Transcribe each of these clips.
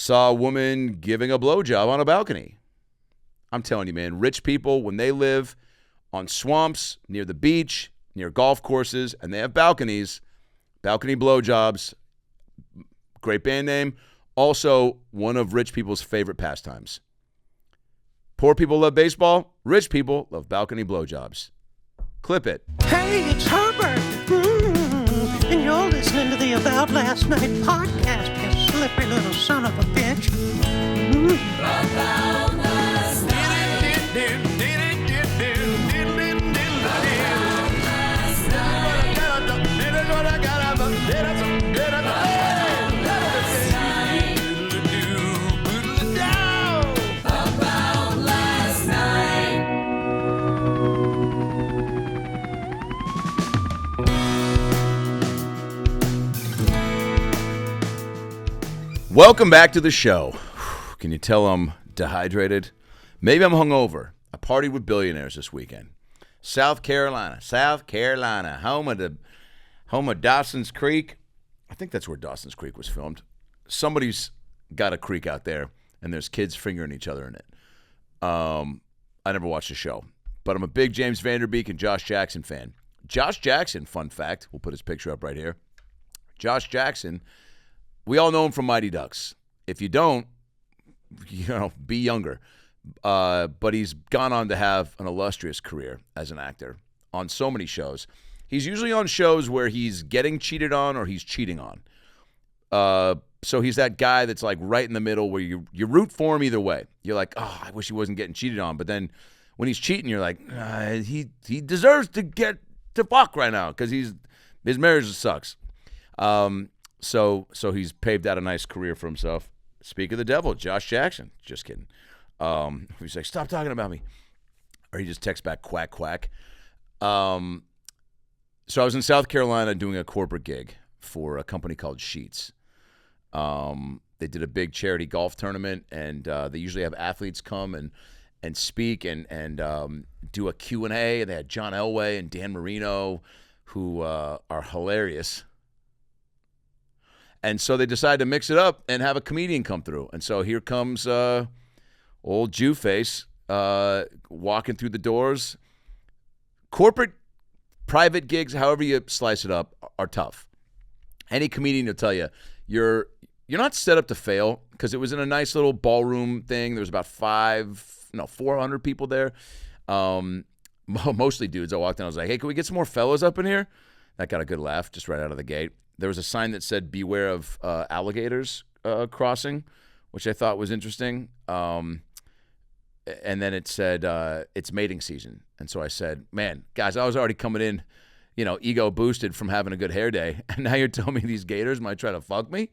Saw a woman giving a blowjob on a balcony. I'm telling you, man, rich people, when they live on swamps, near the beach, near golf courses, and they have balconies, balcony blowjobs, great band name, also one of rich people's favorite pastimes. Poor people love baseball, rich people love balcony blowjobs. Clip it. Hey, it's Herbert. And you're listening to the About Last Night podcast, you slippery little son of a bitch. About last night. Welcome back to the show. Can you tell I'm dehydrated? Maybe I'm hungover. I partied with billionaires this weekend. South Carolina, home of Dawson's Creek. I think that's where Dawson's Creek was filmed. Somebody's got a creek out there, and there's kids fingering each other in it. I never watched the show, but I'm a big James Vanderbeek and Josh Jackson fan. Josh Jackson, fun fact, we'll put his picture up right here. Josh Jackson, we all know him from Mighty Ducks. If you don't, be younger. But he's gone on to have an illustrious career as an actor on so many shows. He's usually on shows where he's getting cheated on or he's cheating on. So he's that guy that's like right in the middle where you root for him either way. You're like, oh, I wish he wasn't getting cheated on. But then when he's cheating, you're like, he deserves to get to fuck right now because his marriage sucks. So he's paved out a nice career for himself. Speak of the devil, Josh Jackson. Just kidding. He's like, stop talking about me. Or he just texts back, quack, quack. So I was in South Carolina doing a corporate gig for a company called Sheets. They did a big charity golf tournament, and they usually have athletes come and speak and do a Q&A. They had John Elway and Dan Marino, who are hilarious. And so they decided to mix it up and have a comedian come through. And so here comes old Jew face walking through the doors. Corporate, private gigs, however you slice it up, are tough. Any comedian will tell you, you're not set up to fail because it was in a nice little ballroom thing. There was about 400 people there. Mostly dudes. I walked in, I was like, hey, can we get some more fellas up in here? That got a good laugh just right out of the gate. There was a sign that said, beware of alligators crossing, which I thought was interesting. And then it said, it's mating season. And so I said, man, guys, I was already coming in, ego boosted from having a good hair day. And now you're telling me these gators might try to fuck me?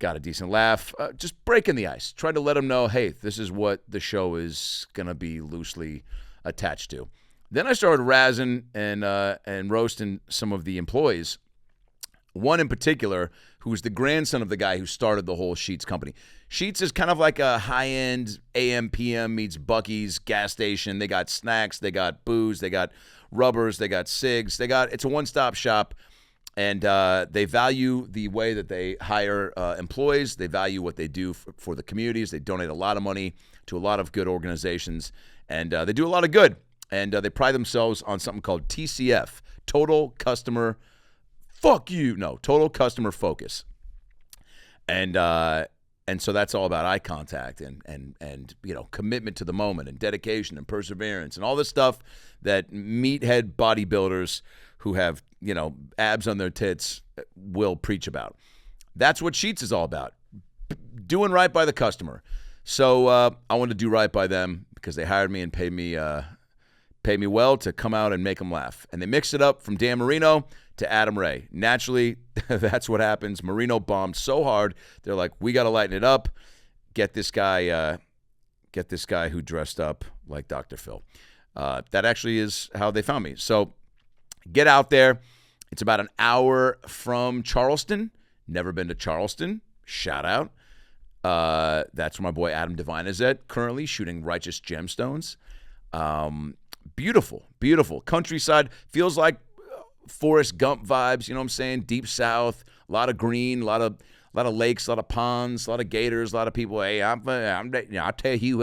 Got a decent laugh. Just breaking the ice. Tried to let them know, hey, this is what the show is going to be loosely attached to. Then I started razzing and roasting some of the employees. One in particular, who's the grandson of the guy who started the whole Sheets company. Sheets is kind of like a high-end AM, PM meets Buc-ee's gas station. They got snacks, they got booze, they got rubbers, they got cigs. It's a one-stop shop, and they value the way that they hire employees. They value what they do for the communities. They donate a lot of money to a lot of good organizations, and they do a lot of good. And they pride themselves on something called TCF, Total Customer Total Customer Focus. And so that's all about eye contact and commitment to the moment and dedication and perseverance and all this stuff that meathead bodybuilders who have, abs on their tits will preach about. That's what Sheets is all about. Doing right by the customer. So I wanted to do right by them because they hired me and paid me well to come out and make them laugh. And they mixed it up from Dan Marino to Adam Ray. Naturally, that's what happens. Marino bombed so hard, they're like, we got to lighten it up. Get this guy who dressed up like Dr. Phil. That actually is how they found me. So get out there. It's about an hour from Charleston. Never been to Charleston. Shout out. That's where my boy Adam Devine is at, currently shooting Righteous Gemstones. Beautiful, beautiful. Countryside. Feels like Forrest Gump vibes, you know what I'm saying? Deep South, a lot of green, a lot A lot of lakes, a lot of ponds, a lot of gators, a lot of people. Hey, I'll tell you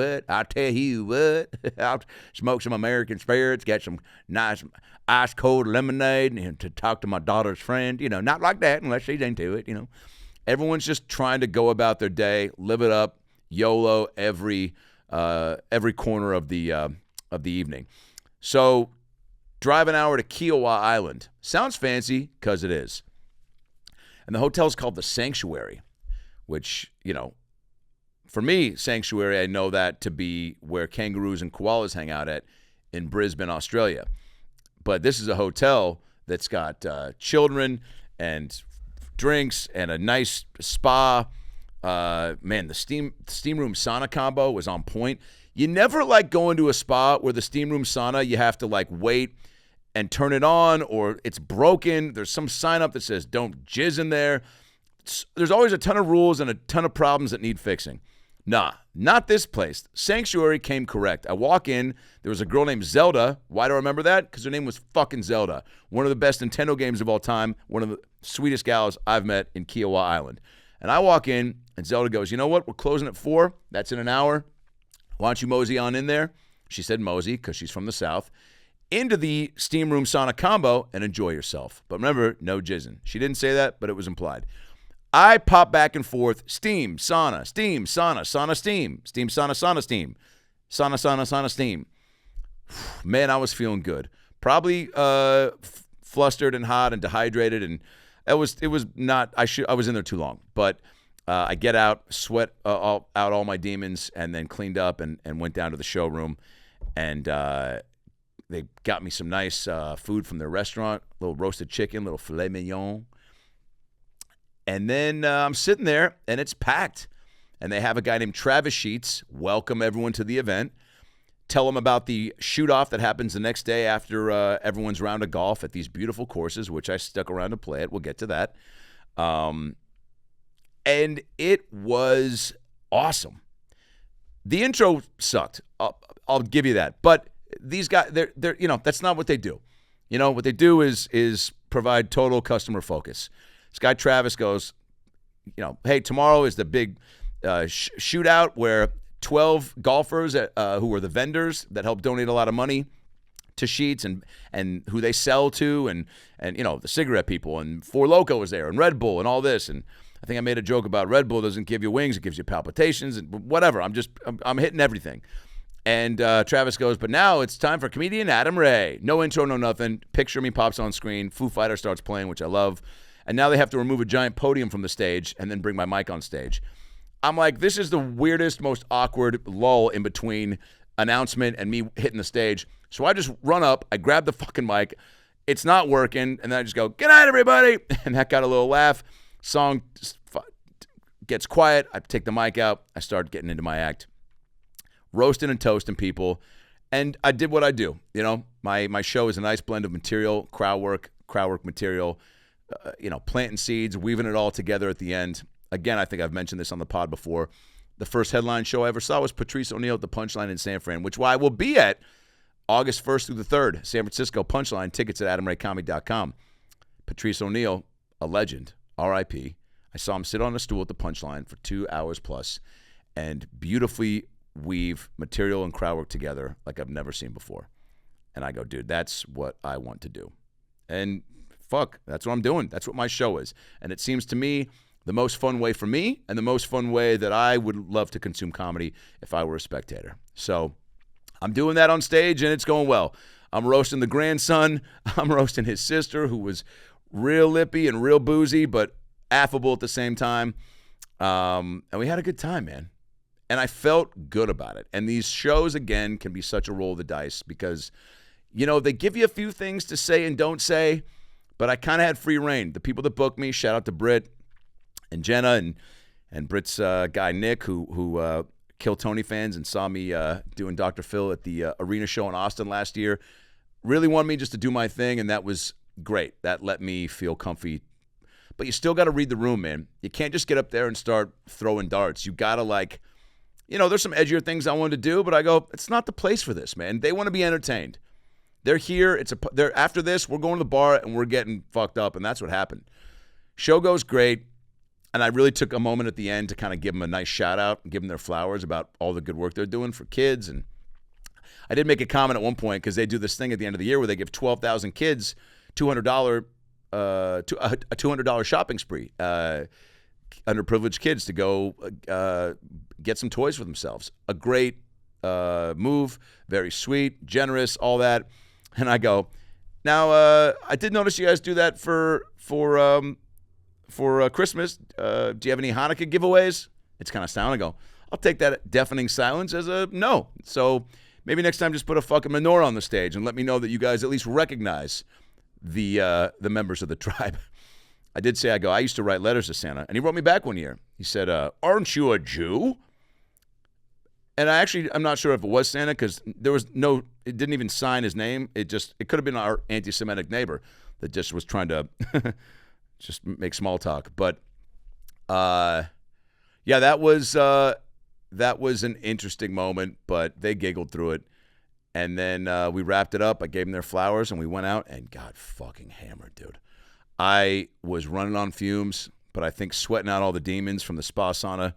what. I'll smoke some American spirits, get some nice ice cold lemonade, and to talk to my daughter's friend. Not like that unless she's into it. Everyone's just trying to go about their day, live it up, YOLO every corner of the evening. So, drive an hour to Kiowa Island. Sounds fancy because it is. And the hotel is called the Sanctuary, which, for me, Sanctuary, I know that to be where kangaroos and koalas hang out at in Brisbane, Australia. But this is a hotel that's got children and drinks and a nice spa. Man, the steam room sauna combo was on point. You never like going to a spa where the steam room sauna, you have to like wait and turn it on, or it's broken. There's some sign up that says don't jizz in there. There's always a ton of rules and a ton of problems that need fixing. Nah, not this place. Sanctuary came correct. I walk in, there was a girl named Zelda. Why do I remember that? Because her name was fucking Zelda. One of the best Nintendo games of all time. One of the sweetest gals I've met in Kiowa Island. And I walk in, and Zelda goes, you know what? We're closing at 4. That's in an hour. Why don't you mosey on in there? She said mosey because she's from the South. Into the steam room sauna combo and enjoy yourself. But remember, no jizzing. She didn't say that, but it was implied. I pop back and forth, steam, sauna, steam, sauna, sauna, steam, steam, sauna, sauna, steam, sauna, sauna, sauna, steam. Man, I was feeling good. Probably flustered and hot and dehydrated, and it was not. I was in there too long, but I get out, sweat out all my demons, and then cleaned up and went down to the showroom, and they got me some nice food from their restaurant, a little roasted chicken, little filet mignon. And then I'm sitting there, and it's packed. And they have a guy named Travis Sheets welcome everyone to the event, tell them about the shoot-off that happens the next day after everyone's round of golf at these beautiful courses, which I stuck around to play it. We'll get to that. And it was awesome. The intro sucked. I'll give you that. But these guys, they're that's not what they do. What they do is provide total customer focus. This guy Travis goes, hey, tomorrow is the big shootout where 12 golfers who are the vendors that help donate a lot of money to Sheets and who they sell to and the cigarette people, and Four Loko was there and Red Bull and all this. And I think I made a joke about Red Bull doesn't give you wings, it gives you palpitations and whatever. I'm hitting everything. And Travis goes, but now it's time for comedian Adam Ray. No intro, no nothing. Picture me pops on screen. Foo Fighter starts playing, which I love. And now they have to remove a giant podium from the stage and then bring my mic on stage. I'm like, this is the weirdest, most awkward lull in between announcement and me hitting the stage. So I just run up, I grab the fucking mic. It's not working. And then I just go, good night, everybody. And that got a little laugh. Song gets quiet. I take the mic out. I start getting into my act. Roasting and toasting people. And I did what I do. My show is a nice blend of material, crowd work material, planting seeds, weaving it all together at the end. Again, I think I've mentioned this on the pod before. The first headline show I ever saw was Patrice O'Neal at the Punchline in San Fran, which I will be at August 1st through the 3rd, San Francisco Punchline. Tickets at AdamRayComedy.com. Patrice O'Neal, a legend, R.I.P. I saw him sit on a stool at the Punchline for 2 hours plus and beautifully weave material and crowd work together like I've never seen before. And I go, dude, that's what I want to do. And fuck, that's what I'm doing. That's what my show is. And it seems to me the most fun way for me and the most fun way that I would love to consume comedy if I were a spectator. So I'm doing that on stage, and it's going well. I'm roasting the grandson. I'm roasting his sister, who was real lippy and real boozy, but affable at the same time. And we had a good time, man. And I felt good about it. And these shows, again, can be such a roll of the dice because, they give you a few things to say and don't say, but I kind of had free reign. The people that booked me, shout out to Britt and Jenna and Britt's guy Nick, who Kill Tony fans and saw me doing Dr. Phil at the arena show in Austin last year, really wanted me just to do my thing, and that was great. That let me feel comfy. But you still got to read the room, man. You can't just get up there and start throwing darts. You got to there's some edgier things I wanted to do, but I go, it's not the place for this, man. They want to be entertained. They're here. They're after this, we're going to the bar and we're getting fucked up, and that's what happened. Show goes great. And I really took a moment at the end to kind of give them a nice shout out and give them their flowers about all the good work they're doing for kids. And I did make a comment at one point because they do this thing at the end of the year where they give 12,000 kids $200 a $200 shopping spree. Underprivileged kids to go get some toys for themselves. A great move, very sweet, generous, all that. And I go, now I did notice you guys do that for Christmas. Do you have any Hanukkah giveaways? It's kind of silent. I go, I'll take that deafening silence as a no. So maybe next time just put a fucking menorah on the stage and let me know that you guys at least recognize the members of the tribe. I did say, I used to write letters to Santa, and he wrote me back one year. He said, aren't you a Jew? And I'm not sure if it was Santa because it didn't even sign his name. It could have been our anti-Semitic neighbor that just was trying to just make small talk. But yeah, that was an interesting moment, but they giggled through it. And then we wrapped it up. I gave them their flowers, and we went out and got fucking hammered, dude. I was running on fumes, but I think sweating out all the demons from the spa-sauna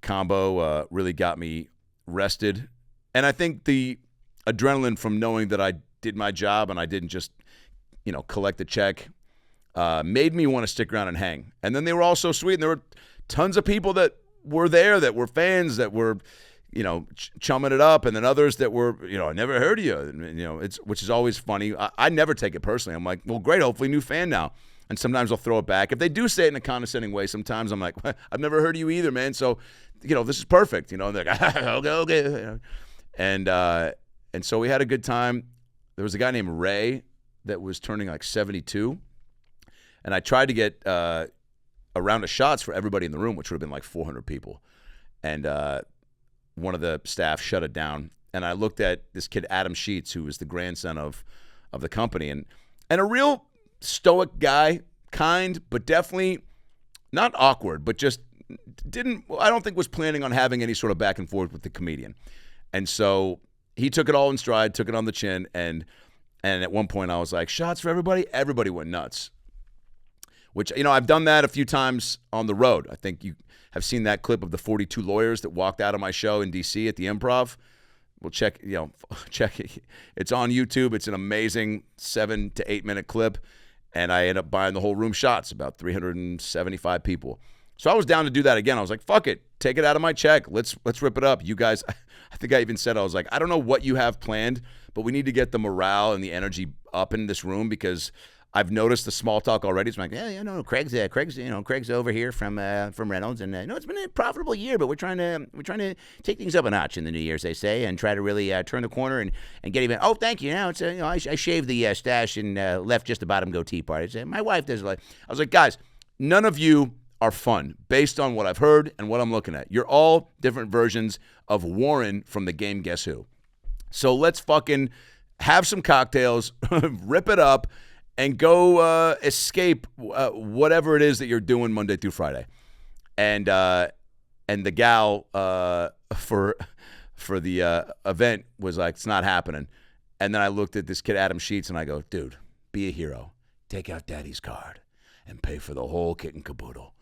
combo really got me rested. And I think the adrenaline from knowing that I did my job and I didn't just, collect a check made me want to stick around and hang. And then they were all so sweet, and there were tons of people that were there that were fans that were, chumming it up, and then others that were, I never heard of you, and, which is always funny. I never take it personally. I'm like, well, great, hopefully new fan now. And sometimes I'll throw it back. If they do say it in a condescending way, sometimes I'm like, well, I've never heard of you either, man. So, this is perfect. And they're like, okay. And so we had a good time. There was a guy named Ray that was turning like 72. And I tried to get a round of shots for everybody in the room, which would have been like 400 people. And one of the staff shut it down. And I looked at this kid, Adam Sheets, who was the grandson of the company. And a real stoic guy, kind, but definitely not awkward, but just I don't think was planning on having any sort of back and forth with the comedian. And so he took it all in stride, took it on the chin, and at one point I was like, shots for everybody? Everybody went nuts. Which, I've done that a few times on the road. I think you have seen that clip of the 42 lawyers that walked out of my show in D.C. at the Improv. Well, check it. It's on YouTube. It's an amazing 7 to 8 minute clip. And I ended up buying the whole room shots, about 375 people. So I was down to do that again. I was like, fuck it. Take it out of my check. Let's rip it up. You guys, I think I even said, I was like, I don't know what you have planned, but we need to get the morale and the energy up in this room because I've noticed the small talk already. It's like, yeah, Craig's over here from Reynolds, and it's been a profitable year, but we're trying to take things up a notch in the new year, as they say, and try to really turn the corner and get even. Oh, thank you. Now it's I shaved the stash and left just the bottom goatee part. My wife does like. I was like, guys, none of you are fun based on what I've heard and what I'm looking at. You're all different versions of Warren from the game Guess Who. So let's fucking have some cocktails, rip it up, and go escape whatever it is that you're doing Monday through Friday. And the gal for the event was like, it's not happening. And then I looked at this kid, Adam Sheets, and I go, dude, be a hero. Take out daddy's card and pay for the whole kit and caboodle.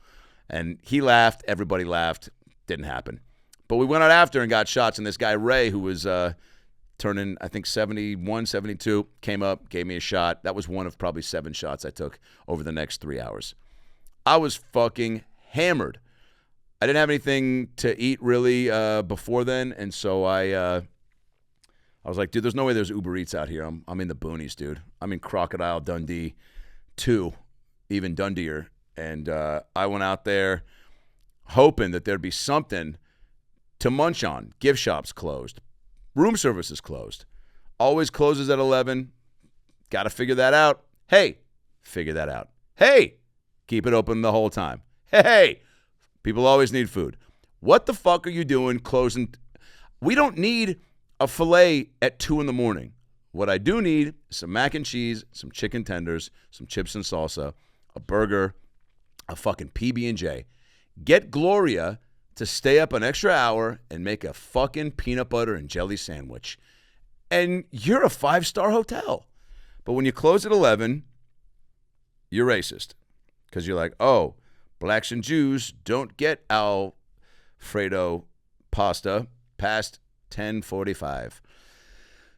And he laughed. Everybody laughed. Didn't happen. But we went out after and got shots. And this guy, Ray, who was turning, I think, 71, 72, came up, gave me a shot. That was one of probably 7 shots I took over the next 3 hours. I was fucking hammered. I didn't have anything to eat really before then. And so I was like, dude, there's no way there's Uber Eats out here. I'm in the boonies, dude. I'm in Crocodile Dundee 2, even Dundeer. And I went out there hoping that there'd be something to munch on. Gift shops closed. Room service is closed. Always closes at 11. Got to figure that out. Hey, figure that out. Hey, keep it open the whole time. Hey, people always need food. What the fuck are you doing closing? We don't need a filet at 2 in the morning. What I do need is some mac and cheese, some chicken tenders, some chips and salsa, a burger, a fucking PB&J. Get Gloria to stay up an extra hour and make a fucking peanut butter and jelly sandwich. And you're a 5-star hotel. But when you close at 11, you're racist. Because you're like, oh, Blacks and Jews don't get Alfredo pasta past 10:45.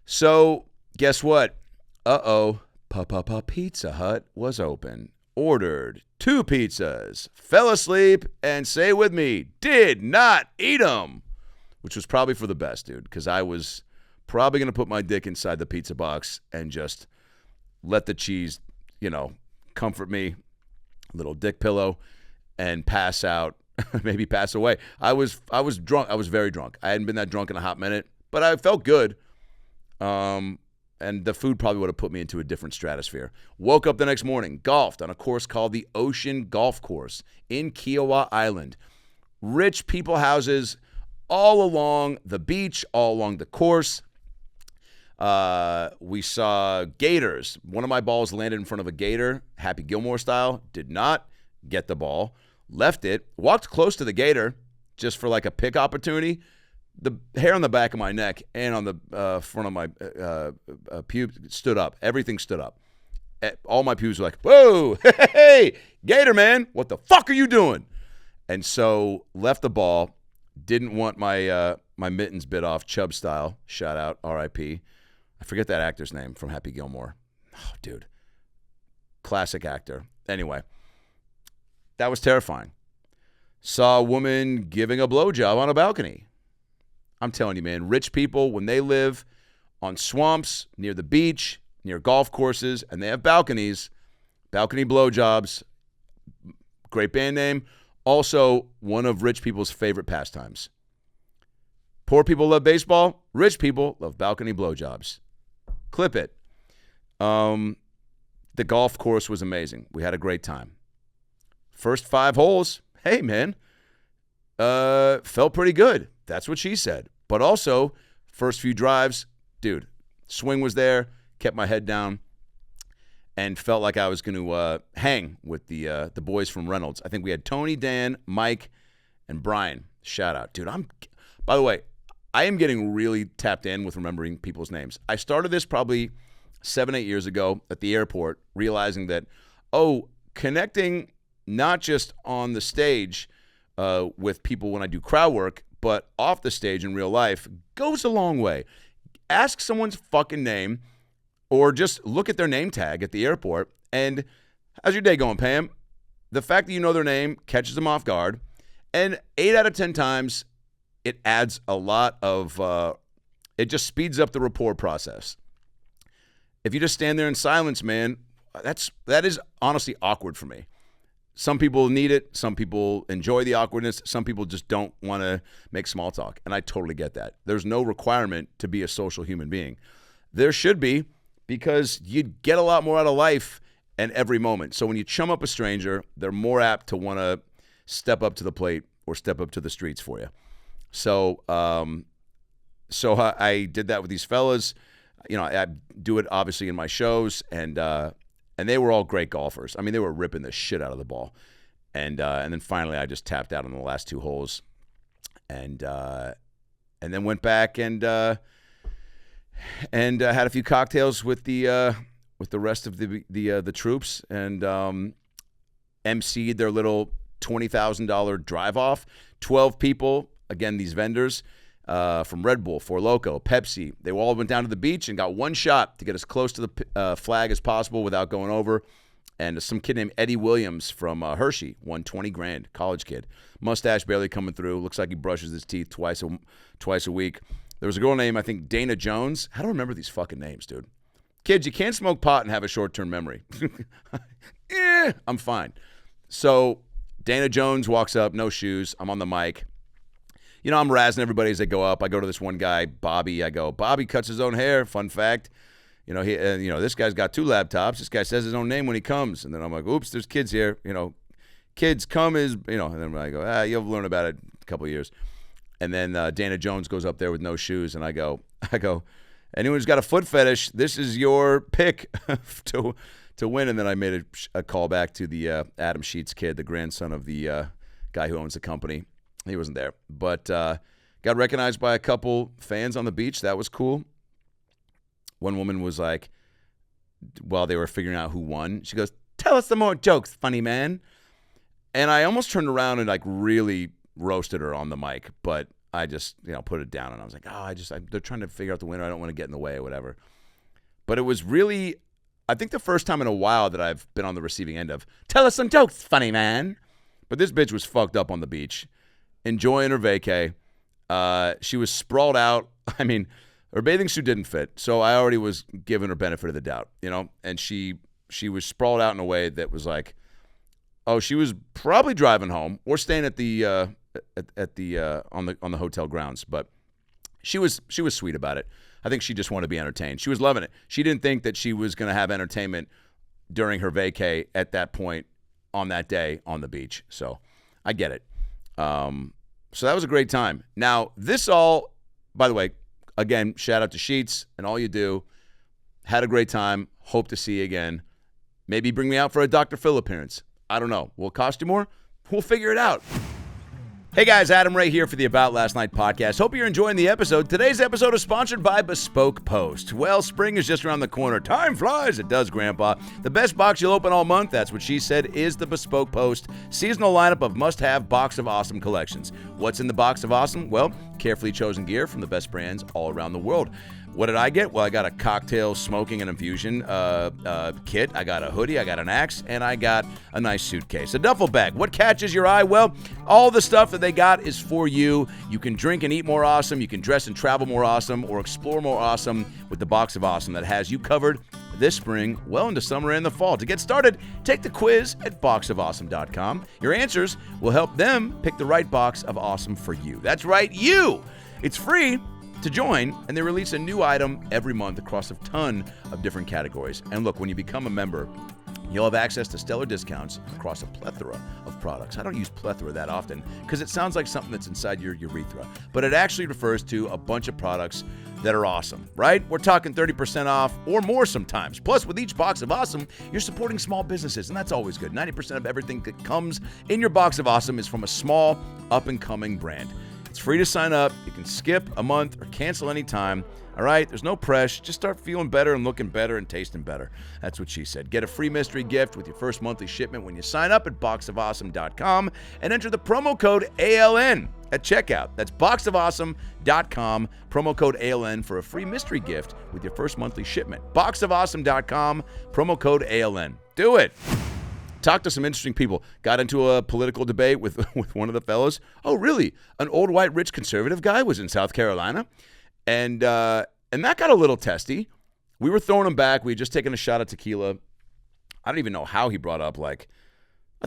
So guess what? Pizza Hut was open. Ordered 2 pizzas, fell asleep, and say with me, did not eat them, which was probably for the best, dude, because I was probably going to put my dick inside the pizza box and just let the cheese, comfort me, little dick pillow, and pass out, maybe pass away. I was drunk. I was very drunk. I hadn't been that drunk in a hot minute, but I felt good. And the food probably would have put me into a different stratosphere. Woke up the next morning, golfed on a course called the Ocean Golf Course in Kiowa Island. Rich people houses all along the beach, all along the course. We saw gators. One of my balls landed in front of a gator, Happy Gilmore style. Did not get the ball. Left it. Walked close to the gator just for like a pick opportunity. The hair on the back of my neck and on the front of my pubes stood up. Everything stood up. All my pubes were like, whoa, hey, gator man, what the fuck are you doing? And so left the ball. Didn't want my mittens bit off, Chubb style. Shout out, R.I.P. I forget that actor's name from Happy Gilmore. Oh, dude. Classic actor. Anyway, that was terrifying. Saw a woman giving a blowjob on a balcony. I'm telling you, man, rich people, when they live on swamps, near the beach, near golf courses, and they have balconies, balcony blowjobs, great band name, also one of rich people's favorite pastimes. Poor people love baseball. Rich people love balcony blowjobs. Clip it. The golf course was amazing. We had a great time. First 5 holes, hey, man, felt pretty good. That's what she said. But also, first few drives, dude, swing was there, kept my head down, and felt like I was going to hang with the boys from Reynolds. I think we had Tony, Dan, Mike, and Brian. Shout out. Dude, by the way, I am getting really tapped in with remembering people's names. I started this probably 7-8 years ago at the airport, realizing that, connecting not just on the stage with people when I do crowd work, but off the stage in real life goes a long way. Ask someone's fucking name or just look at their name tag at the airport and how's your day going, Pam? The fact that you know their name catches them off guard, and 8 out of 10 times it adds a lot of, it just speeds up the rapport process. If you just stand there in silence, man, that is honestly awkward for me. Some people need it. Some people enjoy the awkwardness. Some people just don't want to make small talk. And I totally get that. There's no requirement to be a social human being. There should be, because you'd get a lot more out of life in every moment. So when you chum up a stranger, they're more apt to want to step up to the plate or step up to the streets for you. So I did that with these fellas. I do it obviously in my shows, and they were all great golfers. I mean, they were ripping the shit out of the ball. And then finally I just tapped out on the last 2 holes. And then went back and had a few cocktails with the rest of the troops, and emceed their little $20,000 drive off. 12 people, again, these vendors from Red Bull, Four Loko, Pepsi. They all went down to the beach and got one shot to get as close to the flag as possible without going over. And some kid named Eddie Williams from Hershey won $20,000, college kid. Mustache barely coming through. Looks like he brushes his teeth twice a week. There was a girl named, I think, Dana Jones. How do I remember these fucking names, dude? Kids, you can't smoke pot and have a short-term memory. I'm fine. So Dana Jones walks up, no shoes. I'm on the mic. I'm razzing everybody as they go up. I go to this one guy, Bobby. I go, Bobby cuts his own hair. Fun fact. This guy's got 2 laptops. This guy says his own name when he comes. And then I'm like, oops, there's kids here. Kids come and then I go, you'll learn about it in a couple of years. And then Dana Jones goes up there with no shoes. And I go, anyone who's got a foot fetish, this is your pick to win. And then I made a call back to the Adam Sheets kid, the grandson of the guy who owns the company. He wasn't there, but got recognized by a couple fans on the beach. That was cool. One woman was like, while they were figuring out who won, she goes, "Tell us some more jokes, funny man." And I almost turned around and like really roasted her on the mic, but I just, put it down and I was like, they're trying to figure out the winner. I don't want to get in the way or whatever. But it was really, I think the first time in a while that I've been on the receiving end of, tell us some jokes, funny man. But this bitch was fucked up on the beach, enjoying her vacay. She was sprawled out. I mean, her bathing suit didn't fit, so I already was giving her benefit of the doubt, And she was sprawled out in a way that was like, oh, she was probably driving home or staying at the on the hotel grounds. But she was sweet about it. I think she just wanted to be entertained. She was loving it. She didn't think that she was going to have entertainment during her vacay at that point on that day on the beach. So I get it. So that was a great time. Now, this all, by the way, again, shout out to Sheets and all you do. Had a great time. Hope to see you again. Maybe bring me out for a Dr. Phil appearance. I don't know. Will it cost you more? We'll figure it out. Hey guys, Adam Ray here for the About Last Night podcast. Hope you're enjoying the episode. Today's episode is sponsored by Bespoke Post. Well, spring is just around the corner. Time flies. It does, Grandpa. The best box you'll open all month, that's what she said, is the Bespoke Post seasonal lineup of must-have Box of Awesome collections. What's in the Box of Awesome? Well, carefully chosen gear from the best brands all around the world. What did I get? Well, I got a cocktail smoking and infusion kit. I got a hoodie. I got an axe. And I got a nice suitcase. A duffel bag. What catches your eye? Well, all the stuff that they got is for you. You can drink and eat more awesome. You can dress and travel more awesome or explore more awesome with the Box of Awesome that has you covered this spring, well into summer and the fall. To get started, take the quiz at boxofawesome.com. Your answers will help them pick the right box of awesome for you. That's right, you! It's free to join, and they release a new item every month across a ton of different categories. And look, when you become a member, you'll have access to stellar discounts across a plethora of products. I don't use plethora that often because it sounds like something that's inside your urethra, but it actually refers to a bunch of products that are awesome, right? We're talking 30% off or more sometimes. Plus, with each Box of Awesome, you're supporting small businesses, and that's always good. 90% of everything that comes in your Box of Awesome is from a small, up-and-coming brand. It's free to sign up. You can skip a month or cancel anytime. All right? There's no pressure. Just start feeling better and looking better and tasting better. That's what she said. Get a free mystery gift with your first monthly shipment when you sign up at boxofawesome.com and enter the promo code ALN at checkout. That's boxofawesome.com, promo code ALN for a free mystery gift with your first monthly shipment. Boxofawesome.com, promo code ALN. Do it. Talked to some interesting people. Got into a political debate with one of the fellows. Oh, really? An old white rich conservative guy was in South Carolina, and that got a little testy. We were throwing him back. We had just taken a shot of tequila. I don't even know how he brought up I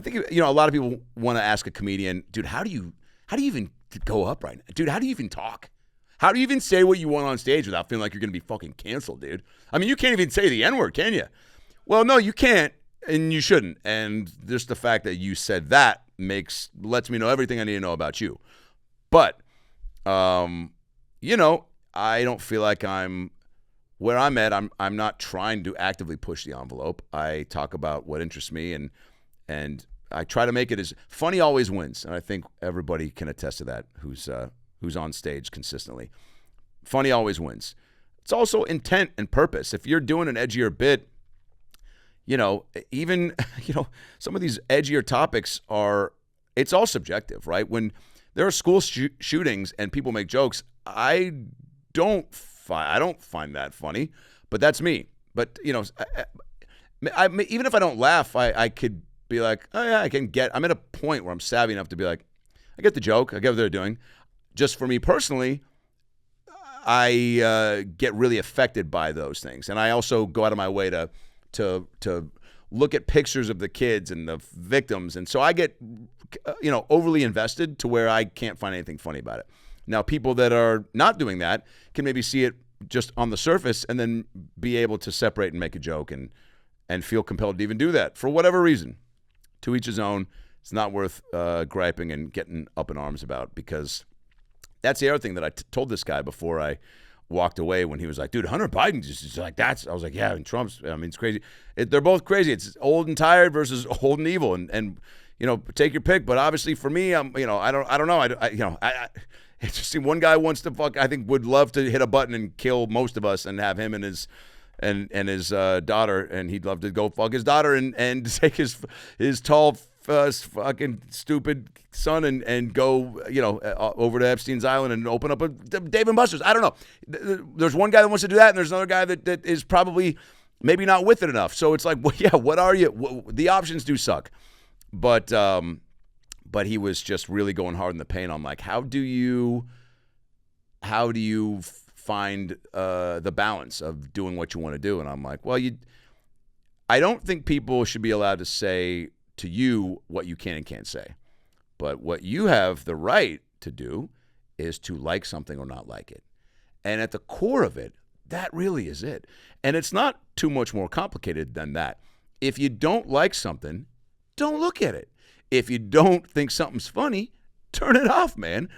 think a lot of people want to ask a comedian, dude, how do you even go up right now? Dude, how do you even talk? How do you even say what you want on stage without feeling like you're going to be fucking canceled, dude? I mean, you can't even say the N-word, can you? Well, no, you can't. And you shouldn't. And just the fact that you said that lets me know everything I need to know about you. But, I don't feel like I'm where I'm at. I'm not trying to actively push the envelope. I talk about what interests me, and I try to make it as funny always wins. And I think everybody can attest to that who's on stage consistently. Funny always wins. It's also intent and purpose. If you're doing an edgier bit, even some of these edgier topics it's all subjective, right? When there are school shootings and people make jokes, I don't find that funny, but that's me. But, I even if I don't laugh, I could be like, oh yeah, I'm at a point where I'm savvy enough to be like, I get the joke, I get what they're doing. Just for me personally, I get really affected by those things. And I also go out of my way to look at pictures of the kids and the victims. And so I get, overly invested to where I can't find anything funny about it. Now, people that are not doing that can maybe see it just on the surface and then be able to separate and make a joke and feel compelled to even do that for whatever reason. To each his own. It's not worth griping and getting up in arms about, because that's the other thing that I told this guy before I walked away, when he was like, dude, Hunter Biden just like that. I was like, yeah, and Trump's, it's crazy. They're both crazy. It's old and tired versus old and evil, and take your pick. But obviously for me, I don't know. It's just one guy wants to I think would love to hit a button and kill most of us and have him and his daughter, and he'd love to go fuck his daughter and take his tall fucking stupid son and go, over to Epstein's Island and open up a Dave & Buster's. I don't know. There's one guy that wants to do that, and there's another guy that is probably maybe not with it enough. So it's like, well, yeah, what are you? The options do suck. But he was just really going hard in the paint on, like, how do you find the balance of doing what you want to do? And I'm like, well, I don't think people should be allowed to say to you what you can and can't say. But what you have the right to do is to like something or not like it. And at the core of it, that really is it. And it's not too much more complicated than that. If you don't like something, don't look at it. If you don't think something's funny, turn it off, man.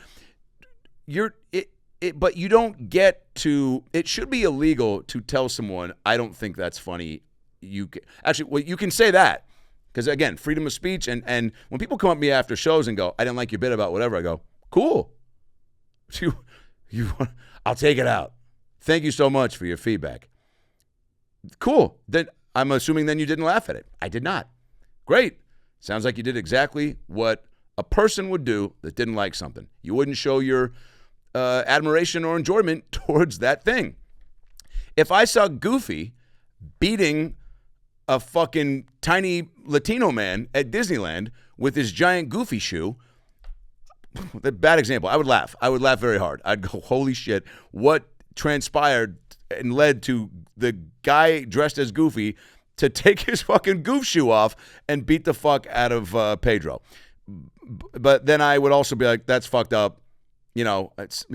But you don't get to. It should be illegal to tell someone, I don't think that's funny. You can say that, because again, freedom of speech. And when people come up to me after shows and go, I didn't like your bit about whatever, I go, cool. I'll take it out. Thank you so much for your feedback. Cool. Then I'm assuming then you didn't laugh at it. I did not. Great. Sounds like you did exactly what a person would do that didn't like something. You wouldn't show your admiration or enjoyment towards that thing. If I saw Goofy beating a fucking tiny Latino man at Disneyland with his giant Goofy shoe, bad example, I would laugh. I would laugh very hard. I'd go, holy shit, what transpired and led to the guy dressed as Goofy to take his fucking goof shoe off and beat the fuck out of Pedro. But then I would also be like, that's fucked up. Is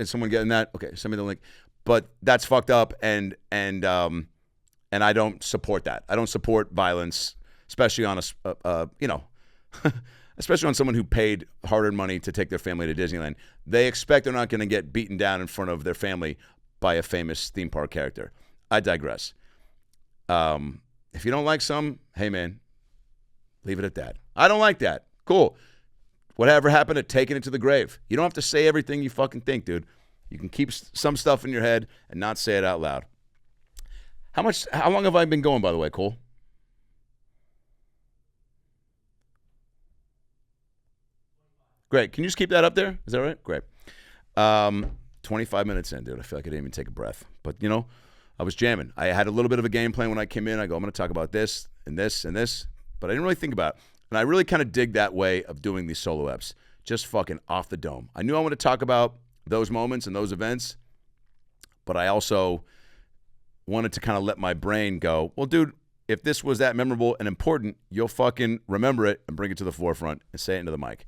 someone getting that? Okay, send me the link. But that's fucked up, and I don't support that. I don't support violence, especially on especially on someone who paid hard-earned money to take their family to Disneyland. They expect they're not going to get beaten down in front of their family by a famous theme park character. I digress. If you don't like some, hey man, leave it at that. I don't like that. Cool. Whatever happened to taking it to the grave? You don't have to say everything you fucking think, dude. You can keep some stuff in your head and not say it out loud. How long have I been going, by the way, Cole? Great. Can you just keep that up there? Is that right? Great. 25 minutes in, dude. I feel like I didn't even take a breath. But, I was jamming. I had a little bit of a game plan when I came in. I go, I'm going to talk about this and this and this. But I didn't really think about it. And I really kind of dig that way of doing these solo eps. Just fucking off the dome. I knew I wanted to talk about those moments and those events. But I also wanted to kind of let my brain go, well, dude, if this was that memorable and important, you'll fucking remember it and bring it to the forefront and say it into the mic.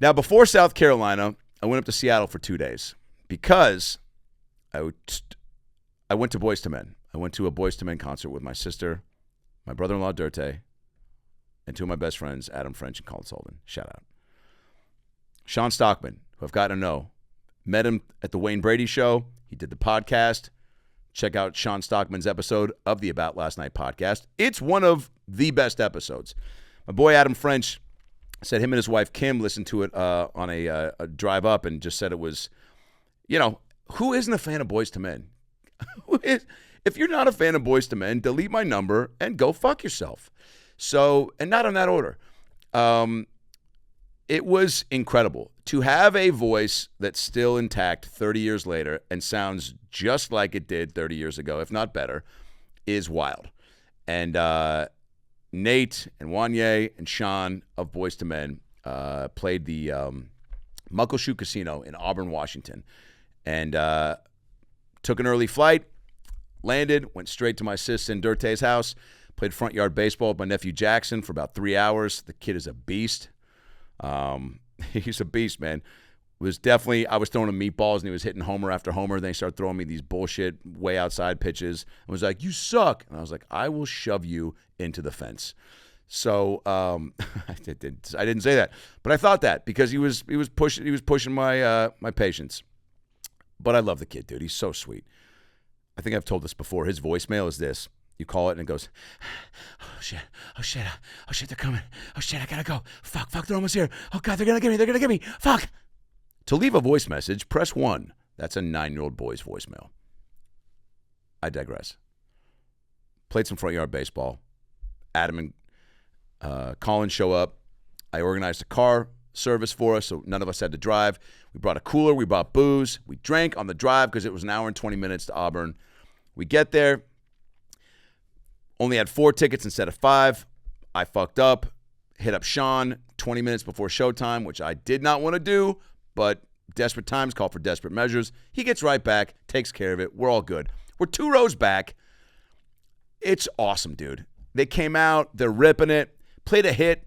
Now, before South Carolina, I went up to Seattle for 2 days because I went to Boyz II Men. I went to a Boyz II Men concert with my sister, my brother-in-law, Dirte, and two of my best friends, Adam French and Colin Sullivan. Shout out. Sean Stockman, who I've gotten to know. Met him at the Wayne Brady Show. He did the podcast. Check out Sean Stockman's episode of the About Last Night podcast. It's one of the best episodes. My boy Adam French said him and his wife Kim listened to it on a drive up and just said it was, who isn't a fan of Boyz II Men? If you're not a fan of Boyz II Men, delete my number and go fuck yourself. So, and not in that order. It was incredible to have a voice that's still intact 30 years later and sounds just like it did 30 years ago, if not better, is wild. And Nate and Wanye and Sean of Boyz II Men played the Muckleshoot Casino in Auburn, Washington, and took an early flight, landed, went straight to my sis in Dirte's house, played front yard baseball with my nephew Jackson for about 3 hours. The kid is a beast. He's a beast, man. I was throwing him meatballs and he was hitting homer after homer. Then he started throwing me these bullshit way outside pitches. I was like, you suck. And I was like, I will shove you into the fence. So I didn't say that, but I thought that because he was pushing my my patience. But I love the kid, dude. He's so sweet. I think I've told this before. His voicemail is this. You call it and it goes, oh shit, they're coming. Oh shit, I gotta go. Fuck, they're almost here. Oh God, they're gonna get me. Fuck. To leave a voice message, press 1. That's a 9-year-old boy's voicemail. I digress. Played some front yard baseball. Adam Colin show up. I organized a car service for us, so none of us had to drive. We brought a cooler. We brought booze. We drank on the drive because it was an hour and 20 minutes to Auburn. We get there. Only had 4 tickets instead of 5. I fucked up. Hit up Sean 20 minutes before showtime, which I did not want to do, but desperate times call for desperate measures. He gets right back, takes care of it. We're all good. We're 2 rows back. It's awesome, dude. They came out. They're ripping it. Played a hit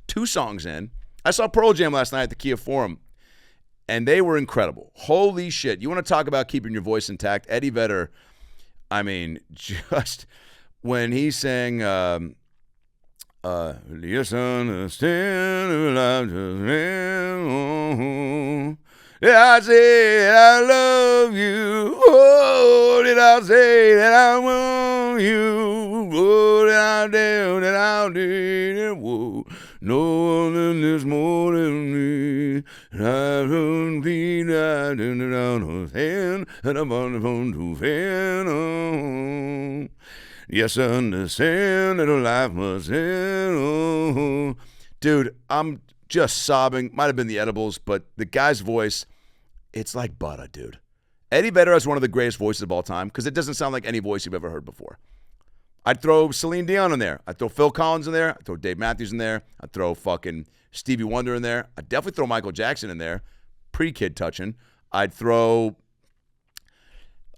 2 songs in. I saw Pearl Jam last night at the Kia Forum, and they were incredible. Holy shit. You want to talk about keeping your voice intact? Eddie Vedder, I mean, just when he sang, yes, understand, did I say that I love you? Oh, did I say that I want you? Oh, did I do that I did? Whoa, no one in this more than me. And I don't be that in the down of hand, and I'm on the phone to fan. Yes, I understand that a life must end. Oh. Dude, I'm just sobbing. Might have been the edibles, but the guy's voice, it's like butter, dude. Eddie Vedder has one of the greatest voices of all time because it doesn't sound like any voice you've ever heard before. I'd throw Celine Dion in there. I'd throw Phil Collins in there. I'd throw Dave Matthews in there. I'd throw fucking Stevie Wonder in there. I'd definitely throw Michael Jackson in there. Pre-kid touching. I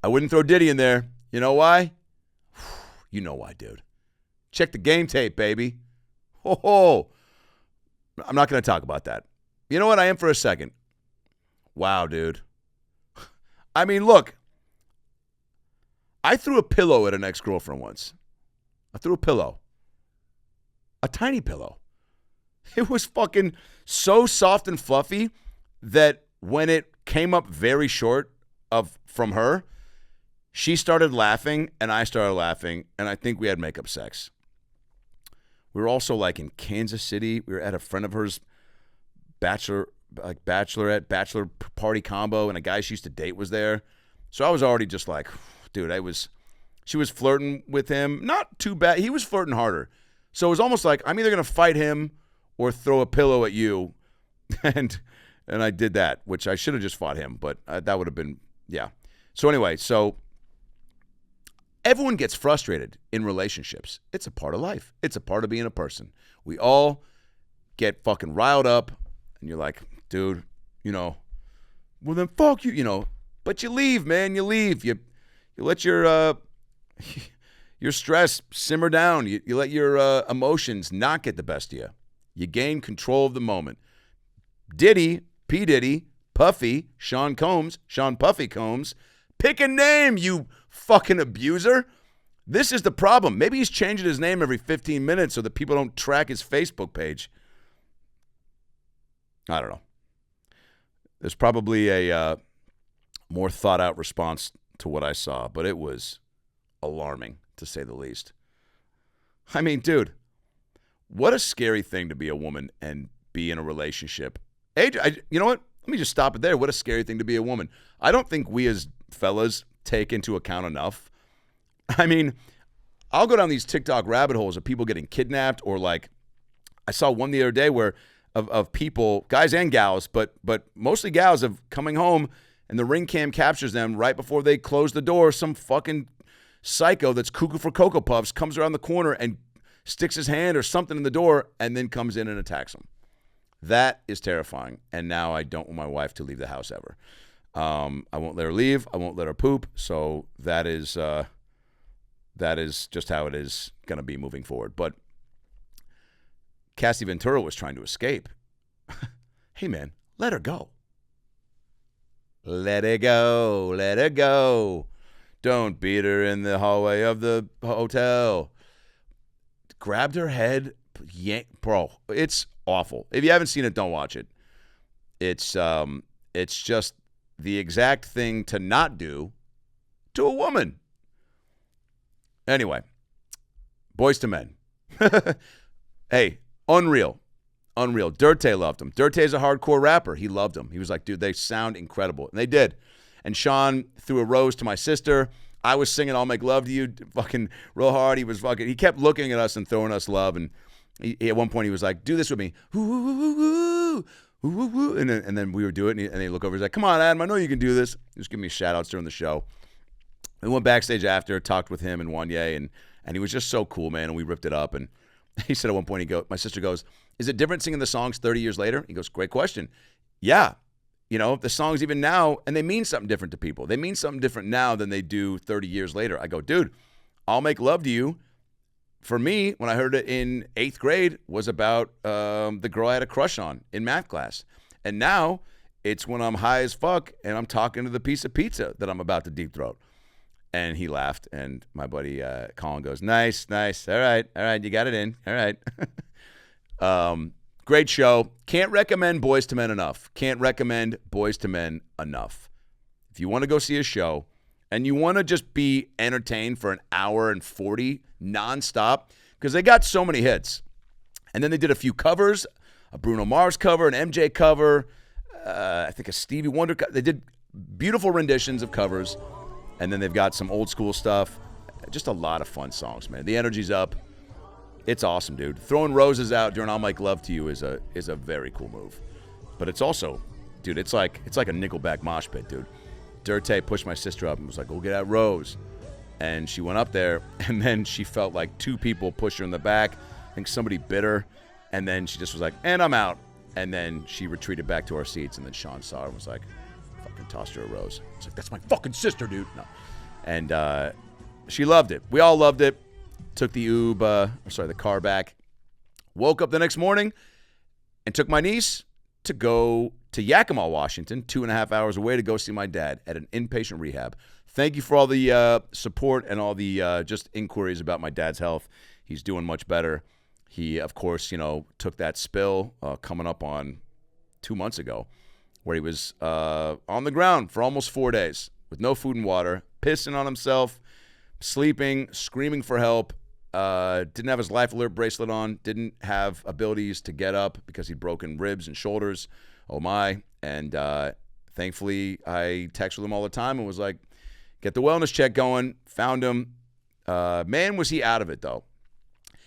wouldn't throw Diddy in there. You know why? You know why, dude. Check the game tape, baby. Ho. I'm not going to talk about that. You know what? I am for a second. Wow, dude. I mean, look. I threw a pillow at an ex-girlfriend once. I threw a pillow. A tiny pillow. It was fucking so soft and fluffy that when it came up very short from her, she started laughing, and I started laughing, and I think we had makeup sex. We were also, like, in Kansas City. We were at a friend of hers bachelor party combo, and a guy she used to date was there. So I was already just like, dude, she was flirting with him. Not too bad. He was flirting harder. So it was almost like, I'm either going to fight him or throw a pillow at you. And I did that, which I should have just fought him, but that would have been, yeah. So anyway, everyone gets frustrated in relationships. It's a part of life. It's a part of being a person. We all get fucking riled up, and you're like, dude, well then fuck you, But you leave, man. You leave. You let your stress simmer down. You let your emotions not get the best of you. You gain control of the moment. Diddy, P. Diddy, Puffy, Sean Puffy Combs. Pick a name, you fucking abuser. This is the problem. Maybe he's changing his name every 15 minutes so that people don't track his Facebook page. I don't know. There's probably a more thought-out response to what I saw, but it was alarming, to say the least. I mean, dude, what a scary thing to be a woman and be in a relationship. You know what? Let me just stop it there. What a scary thing to be a woman. I don't think we as fellas take into account enough. I mean, I'll go down these TikTok rabbit holes of people getting kidnapped, or like I saw one the other day where of people, guys and gals, but mostly gals, of coming home and the ring cam captures them right before they close the door. Some fucking psycho that's cuckoo for Cocoa Puffs comes around the corner and sticks his hand or something in the door and then comes in and attacks them. That is terrifying. And now I don't want my wife to leave the house ever. I won't let her leave. I won't let her poop. So that is just how it is going to be moving forward. But Cassie Ventura was trying to escape. Hey, man, let her go. Let her go. Let her go. Don't beat her in the hallway of the hotel. Grabbed her head. Bro, it's awful. If you haven't seen it, don't watch it. It's just the exact thing to not do to a woman. Anyway, Boyz II Men. Hey, unreal. Dirte loved him. Dirte's a hardcore rapper. He loved him. He was like, dude, they sound incredible. And they did. And Sean threw a rose to my sister. I was singing I'll Make Love to You fucking real hard. He kept looking at us and throwing us love. And At one point, he was like, do this with me. Ooh, and then we would do it, and he look over, he's like, come on, Adam, I know you can do this. He was giving me shout-outs during the show. We went backstage after, talked with him and Wanye, and he was just so cool, man, and we ripped it up. And he said at one point, my sister goes, is it different singing the songs 30 years later? He goes, great question. Yeah. The songs even now, and they mean something different to people. They mean something different now than they do 30 years later. I go, dude, I'll Make Love to You. For me, when I heard it in 8th grade, was about the girl I had a crush on in math class. And now it's when I'm high as fuck and I'm talking to the piece of pizza that I'm about to deep throat. And he laughed, and my buddy Colin goes, nice. All right, you got it in. All right. Great show. Can't recommend Boyz II Men enough. If you want to go see a show and you want to just be entertained for an hour and 40 nonstop, because they got so many hits. And then they did a few covers, a Bruno Mars cover, an MJ cover, I think a Stevie Wonder cover. They did beautiful renditions of covers. And then they've got some old school stuff. Just a lot of fun songs, man. The energy's up. It's awesome, dude. Throwing roses out during I'll Make Love to You is a very cool move. But it's also, dude, it's like a Nickelback mosh pit, dude. Dirte pushed my sister up and was like, go get that rose. And she went up there, and then she felt like 2 people pushed her in the back. I think somebody bit her. And then she just was like, and I'm out. And then she retreated back to our seats, and then Sean saw her and was like, fucking tossed her a rose. It's like, that's my fucking sister, dude. No. And she loved it. We all loved it. Took the car back. Woke up the next morning and took my niece to go to Yakima, Washington, 2.5 hours away, to go see my dad at an inpatient rehab. Thank you for all the support and all the just inquiries about my dad's health. He's doing much better. He, of course, took that spill coming up on 2 months ago, where he was on the ground for almost 4 days with no food and water, pissing on himself, sleeping, screaming for help, didn't have his life alert bracelet on, didn't have abilities to get up because he'd broken ribs and shoulders. Oh, my. And thankfully, I texted him all the time and was like, get the wellness check going. Found him. Man, was he out of it, though.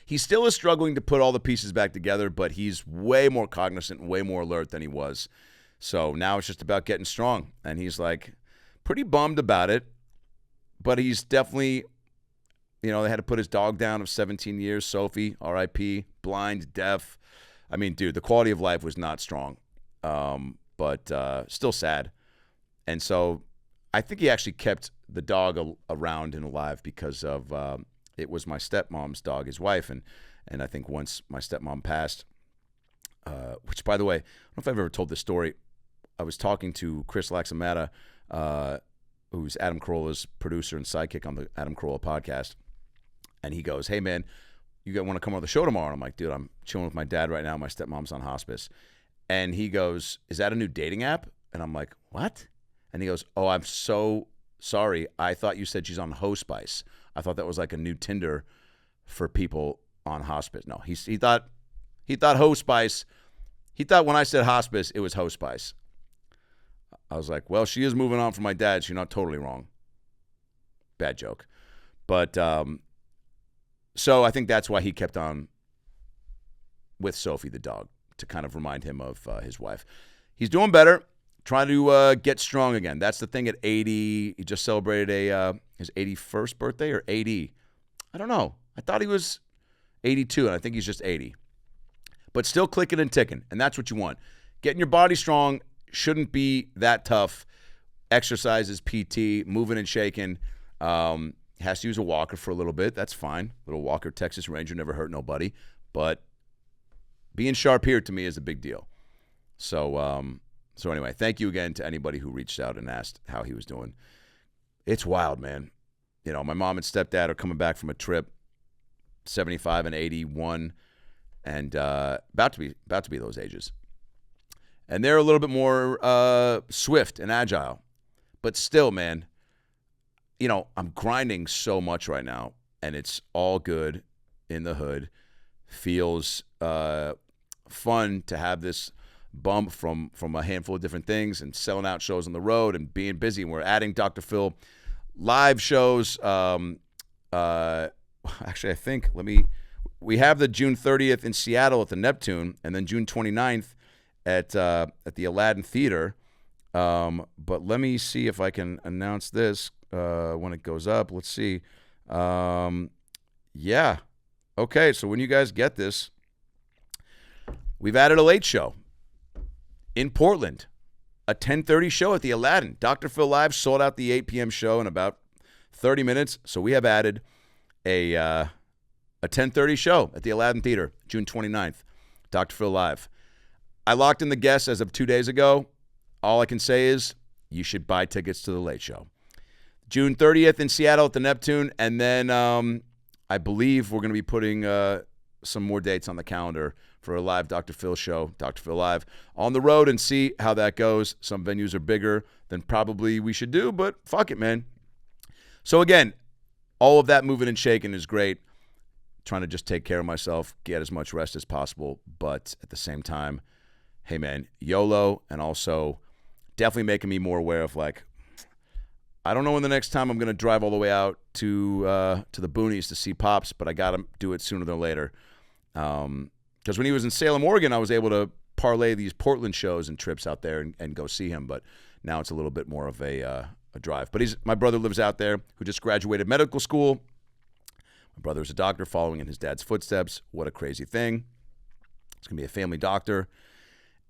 He still is struggling to put all the pieces back together, but he's way more cognizant and way more alert than he was. So now it's just about getting strong. And he's like pretty bummed about it, but he's definitely, they had to put his dog down of 17 years, Sophie, R.I.P., blind, deaf. I mean, dude, the quality of life was not strong, but still sad. And so I think he actually kept the dog around and alive because of it was my stepmom's dog, his wife. And I think once my stepmom passed, which, by the way, I don't know if I've ever told this story. I was talking to Chris Laxamata, who's Adam Carolla's producer and sidekick on the Adam Carolla podcast. And he goes, hey, man, you want to come on the show tomorrow? And I'm like, dude, I'm chilling with my dad right now. My stepmom's on hospice. And he goes, is that a new dating app? And I'm like, what? And he goes, oh, I'm so sorry. I thought you said she's on Hospice. I thought that was like a new Tinder for people on hospice. No, he thought Hospice. He thought when I said hospice, it was Hospice. I was like, well, she is moving on from my dad. So you're not totally wrong. Bad joke. But so I think that's why he kept on with Sophie the dog, to kind of remind him of his wife. He's doing better, trying to get strong again. That's the thing at 80. He just celebrated his 81st birthday or 80. I don't know. I thought he was 82, and I think he's just 80. But still clicking and ticking, and that's what you want. Getting your body strong shouldn't be that tough. Exercises, PT, moving and shaking. Has to use a walker for a little bit. That's fine. Little walker, Texas Ranger, never hurt nobody. But being sharp here to me is a big deal. So anyway, thank you again to anybody who reached out and asked how he was doing. It's wild, man. My mom and stepdad are coming back from a trip, 75 and 81, and about to be those ages. And they're a little bit more swift and agile. But still, man, I'm grinding so much right now, and it's all good in the hood. Feels fun to have this bump from a handful of different things and selling out shows on the road and being busy. And we're adding Dr. Phil live shows. Actually, I think we have the June 30th in Seattle at the Neptune, and then June 29th at the Aladdin Theater. But let me see if I can announce this when it goes up. Let's see. Yeah. Okay, so when you guys get this, we've added a late show in Portland, a 10:30 show at the Aladdin. Dr. Phil Live sold out the 8 p.m. show in about 30 minutes, so we have added a 10:30 show at the Aladdin Theater, June 29th, Dr. Phil Live. I locked in the guests as of 2 days ago. All I can say is you should buy tickets to the late show. June 30th in Seattle at the Neptune, and then I believe we're going to be putting some more dates on the calendar for a live Dr. Phil show, Dr. Phil Live, on the road and see how that goes. Some venues are bigger than probably we should do, but fuck it, man. So again, all of that moving and shaking is great. Trying to just take care of myself, get as much rest as possible, but at the same time, hey man, YOLO, and also definitely making me more aware of like, I don't know when the next time I'm going to drive all the way out to the boonies to see Pops, but I got to do it sooner than later. Because when he was in Salem, Oregon, I was able to parlay these Portland shows and trips out there and go see him, but now it's a little bit more of a drive. But my brother lives out there who just graduated medical school. My brother's a doctor following in his dad's footsteps. What a crazy thing. It's going to be a family doctor.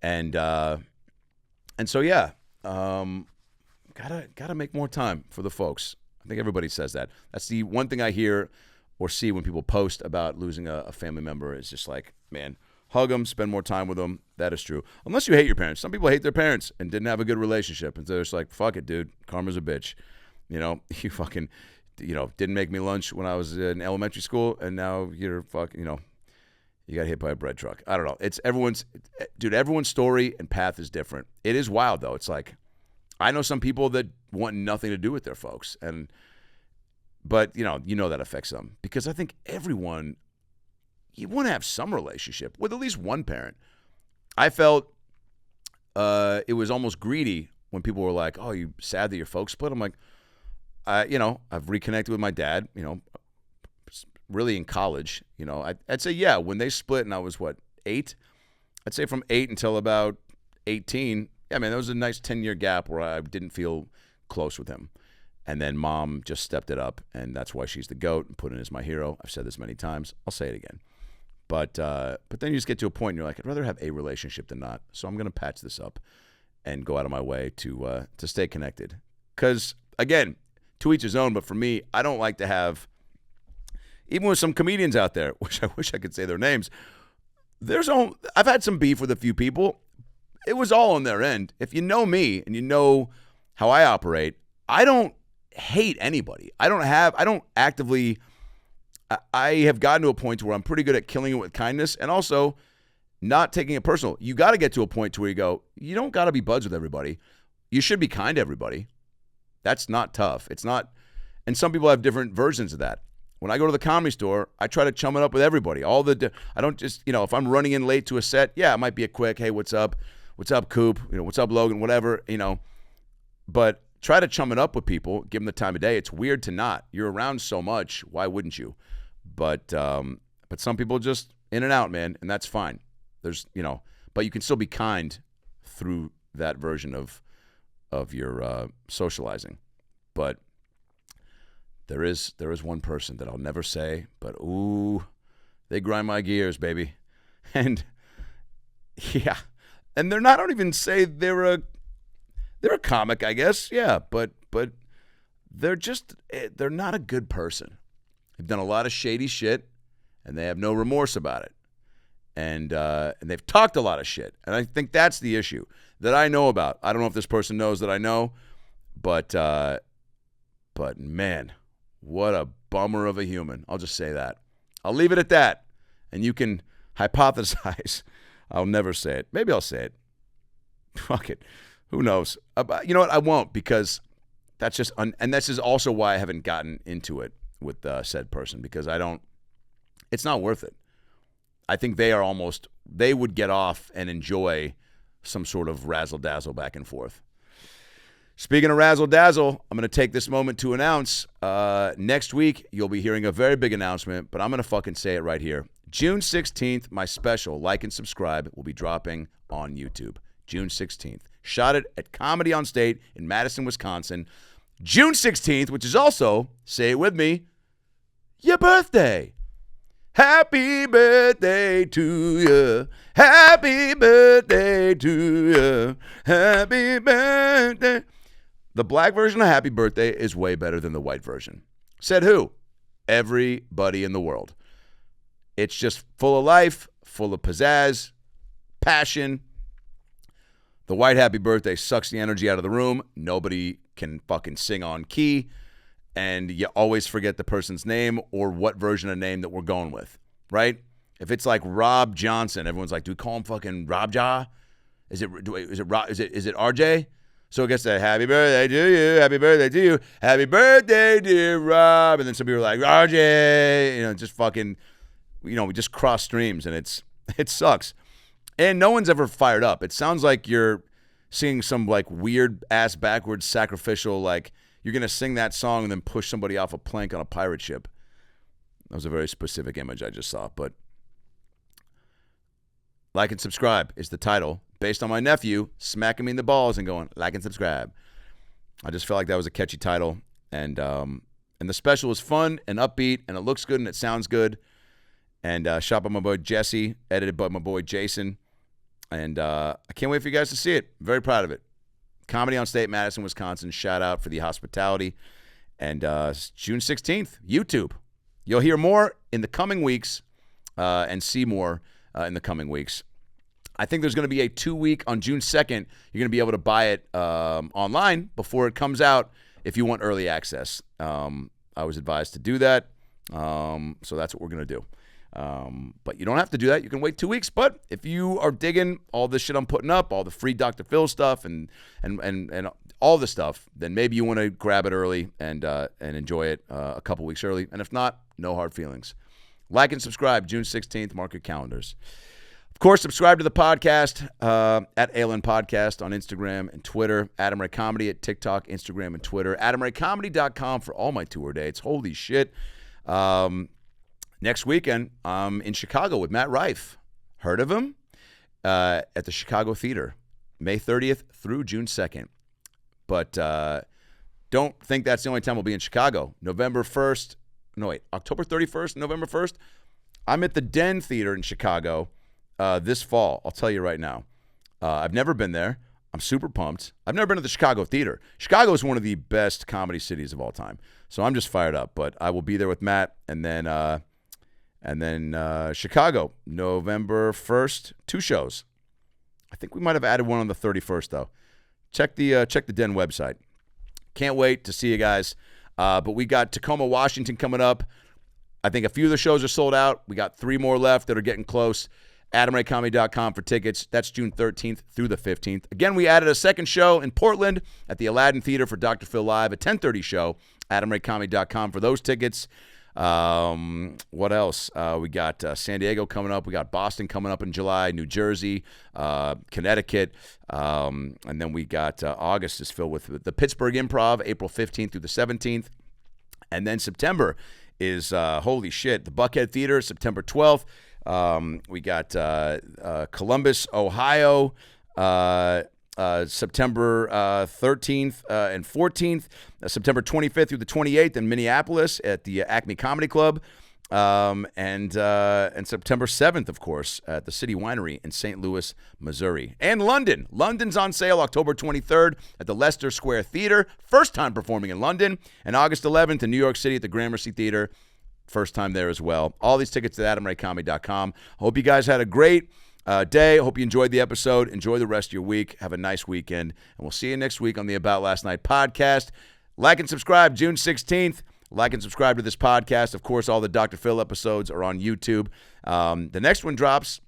And so, yeah, gotta make more time for the folks. I think everybody says that. That's the one thing I hear or see when people post about losing a family member is just like, man, hug them, spend more time with them. That is true. Unless you hate your parents. Some people hate their parents and didn't have a good relationship. And so they're just like, fuck it, dude. Karma's a bitch. You know, you fucking, didn't make me lunch when I was in elementary school, and now you're fucking, you got hit by a bread truck. I don't know. It's everyone's story and path is different. It is wild, though. It's like, I know some people that want nothing to do with their folks, but you know that affects them, because I think everyone, you want to have some relationship with at least one parent. I felt it was almost greedy when people were like, "Oh, you sad that your folks split?" I'm like, I've reconnected with my dad. Really in college. I'd say yeah. When they split, and I was 8. I'd say from 8 until about 18. Yeah, man, there was a nice 10-year gap where I didn't feel close with him. And then mom just stepped it up, and that's why she's the GOAT and Putin is my hero. I've said this many times. I'll say it again. But then you just get to a point and you're like, I'd rather have a relationship than not. So I'm going to patch this up and go out of my way to stay connected. Because, again, to each his own, but for me, I don't like to have, even with some comedians out there, which I wish I could say their names, I've had some beef with a few people. It was all on their end. If you know me and you know how I operate, I don't hate anybody. I have gotten to a point where I'm pretty good at killing it with kindness and also not taking it personal. You got to get to a point to where you go, you don't got to be buds with everybody. You should be kind to everybody. That's not tough. It's not, and some people have different versions of that. When I go to the Comedy Store, I try to chum it up with everybody. I don't just, if I'm running in late to a set, yeah, it might be a quick, hey, what's up? What's up, Coop? What's up, Logan? Whatever, But try to chum it up with people. Give them the time of day. It's weird to not. You're around so much. Why wouldn't you? But some people just in and out, man, and that's fine. There's, but you can still be kind through that version of your socializing. But there is one person that I'll never say, but ooh, they grind my gears, baby. And yeah. And I don't even say they're a comic, I guess. Yeah, but they're not a good person. They've done a lot of shady shit, and they have no remorse about it. And they've talked a lot of shit. And I think that's the issue that I know about. I don't know if this person knows that I know, but man, what a bummer of a human. I'll just say that. I'll leave it at that. And you can hypothesize. I'll never say it. Maybe I'll say it. Fuck it. Who knows? You know what? I won't, because that's just and this is also why I haven't gotten into it with said person, because it's not worth it. I think they would get off and enjoy some sort of razzle-dazzle back and forth. Speaking of razzle-dazzle, I'm going to take this moment to announce next week you'll be hearing a very big announcement, but I'm going to fucking say it right here. June 16th, my special, like and subscribe, will be dropping on YouTube. June 16th. Shot it at Comedy on State in Madison, Wisconsin. June 16th, which is also, say it with me, your birthday. Happy birthday to you. Happy birthday to you. Happy birthday. The black version of Happy Birthday is way better than the white version. Said who? Everybody in the world. It's just full of life, full of pizzazz, passion. The white Happy Birthday sucks the energy out of the room. Nobody can fucking sing on key. And you always forget the person's name or what version of name that we're going with, right? If it's like Rob Johnson, everyone's like, do we call him fucking Rob Ja? Is it RJ? So it gets that happy birthday to you, happy birthday to you, happy birthday dear Rob, and then some people are like RJ, just fucking, we just cross streams, and it sucks, and no one's ever fired up. It sounds like you're singing some like weird ass backwards sacrificial like. You're going to sing that song and then push somebody off a plank on a pirate ship. That was a very specific image I just saw. But like and subscribe is the title, based on my nephew smacking me in the balls and going, like and subscribe. I just felt like that was a catchy title. And the special is fun and upbeat, and it looks good and it sounds good. And shot by my boy Jesse, edited by my boy Jason. And I can't wait for you guys to see it. Very proud of it. Comedy on State, Madison, Wisconsin. Shout out for the hospitality. And June 16th, YouTube. You'll hear more in the coming weeks and see more in the coming weeks. I think there's going to be a 2-week on June 2nd. You're going to be able to buy it online before it comes out if you want early access. I was advised to do that, so that's what we're going to do. But you don't have to do that. You can wait 2 weeks. But if you are digging all this shit I'm putting up, all the free Dr. Phil stuff and all the stuff, then maybe you want to grab it early and enjoy it a couple weeks early. And if not, no hard feelings. Like and subscribe. June 16th. Mark your calendars. Of course, subscribe to the podcast at ALN Podcast on Instagram and Twitter. Adam Ray Comedy at TikTok, Instagram, and Twitter. AdamRayComedy.com for all my tour dates. Holy shit. Next weekend, I'm in Chicago with Matt Rife. Heard of him? At the Chicago Theater, May 30th through June 2nd. But don't think that's the only time we'll be in Chicago. October 31st, November 1st, I'm at the Den Theater in Chicago this fall. I'll tell you right now. I've never been there. I'm super pumped. I've never been to the Chicago Theater. Chicago is one of the best comedy cities of all time. So I'm just fired up. But I will be there with Matt, and then Chicago, November 1st, 2 shows. I think we might have added one on the 31st, though. Check the Den website. Can't wait to see you guys. But we got Tacoma, Washington coming up. I think a few of the shows are sold out. We got 3 more left that are getting close. AdamRayComedy.com for tickets. That's June 13th through the 15th. Again, we added a second show in Portland at the Aladdin Theater for Dr. Phil Live, a 10:30 show. AdamRayComedy.com for those tickets. What else? We got San Diego coming up. We got Boston coming up in July, New Jersey, Connecticut. And then we got August is filled with the Pittsburgh Improv, April 15th through the 17th. And then September is, holy shit, the Buckhead Theater, September 12th. We got Columbus, Ohio, September 13th and 14th, September 25th through the 28th in Minneapolis at the Acme Comedy Club, and September 7th, of course, at the City Winery in St. Louis, Missouri. And London. London's on sale October 23rd at the Leicester Square Theater, first time performing in London, and August 11th in New York City at the Gramercy Theater, first time there as well. All these tickets at AdamRayComedy.com. Hope you guys had a great day. Hope you enjoyed the episode. Enjoy the rest of your week. Have a nice weekend. And we'll see you next week on the About Last Night podcast. Like and subscribe June 16th. Like and subscribe to this podcast. Of course, all the Dr. Phil episodes are on YouTube. The next one drops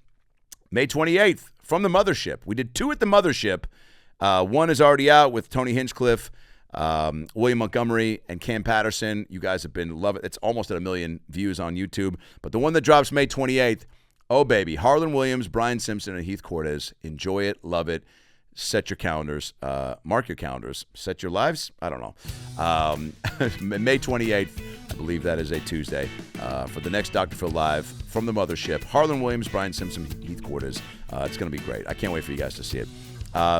May 28th from the Mothership. We did 2 at the Mothership. One is already out with Tony Hinchcliffe, William Montgomery, and Cam Patterson. You guys have been loving it. It's almost at 1 million views on YouTube. But the one that drops May 28th, oh, baby, Harlan Williams, Brian Simpson, and Heath Cortez. Enjoy it. Love it. set your calendars, mark your calendars, set your lives. I don't know. May 28th, I believe that is a Tuesday, for the next Dr. Phil Live from the Mothership. Harlan Williams, Brian Simpson, Heath Cortez. It's going to be great. I can't wait for you guys to see it.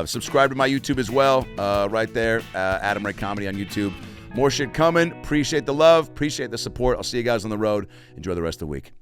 Subscribe to my YouTube as well, right there, Adam Ray Comedy on YouTube. More shit coming. Appreciate the love. Appreciate the support. I'll see you guys on the road. Enjoy the rest of the week.